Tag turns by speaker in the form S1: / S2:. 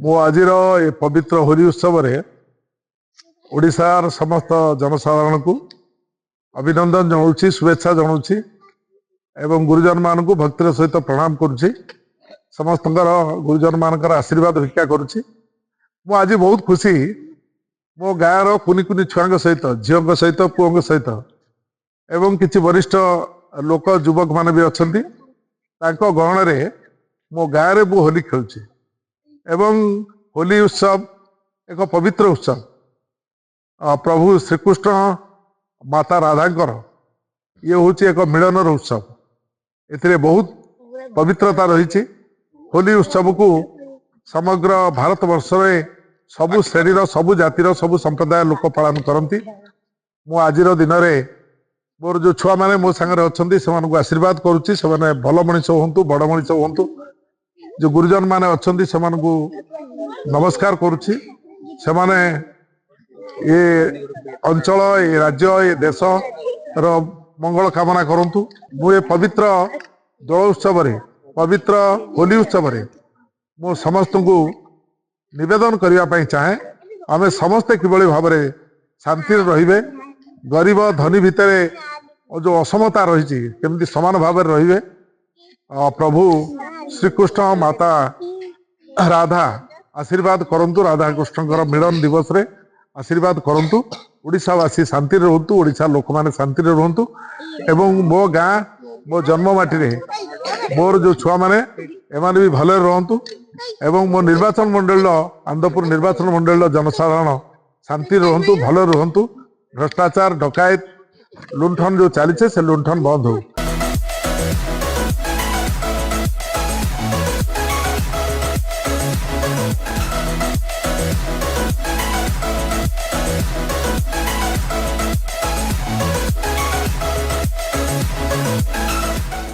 S1: मो आज ए पवित्र होली उत्सव ओडिशार समस्त जनसाधारण को अभिनंदन जनाऊँगी शुभेच्छा जनाऊँगी एवं गुरुजन मान को भक्तिर सहित प्रणाम करुच्ची समस्त गुरुजन मान आशीर्वाद भिक्षा करुच्ची मु आज बहुत खुशी मो गाँव कुनी कुनी छुआ सहित झील सहित पुओं सहित एवं किसी वरिष्ठ लोक युवक मान भी अच्छा गहण में मो गाँव में मु होली खेलुची एवं होली उत्सव एक पवित्र उत्सव प्रभु श्रीकृष्ण माता राधांकर ये हूँ एक मिलनर उत्सव ए बहुत पवित्रता रही होली उत्सव को समग्र भारत वर्ष में सबु श्रेणी सबु जातिर सबु संप्रदाय लोक पालन करती मु आज दिन में मोर जो छुआ मैंने मो सांगे अच्छा से आशीर्वाद करुच्ची से भल मनीष हूँ बड़ मनीष हूँ जो गुरुजन माने अच्छा से नमस्कार करुच्ची से ये अंचल ये राज्य ये देश रो मंगल कामना करंतु मु ये पवित्र दोल उत्सव पवित्र होली उत्सव मु समस्त को निवेदन करने चाहे आम समस्ते किभली भाव शांति रे गरीब धनी भितर जो असमता रही केमती समान भाव रे प्रभु श्रीकृष्ण माता राधा आशीर्वाद करंतु राधा कृष्ण मिलन दिवस रे आशीर्वाद करंतु ओडिशावासी शांति रुहतु ओडिशा लोक माने शांति रुहतु एवं मो गाँ मो जन्ममाटी रे मोर जो छुआ माने एमाने भी भले रहंतु एवं मो निर्वाचन मंडल आनंदपुर निर्वाचन मंडल जनसाधारण शांति रुहतु भले रुहतु भ्रष्टाचार डकायत लुंठन जो चली से लुंठन बंद हो।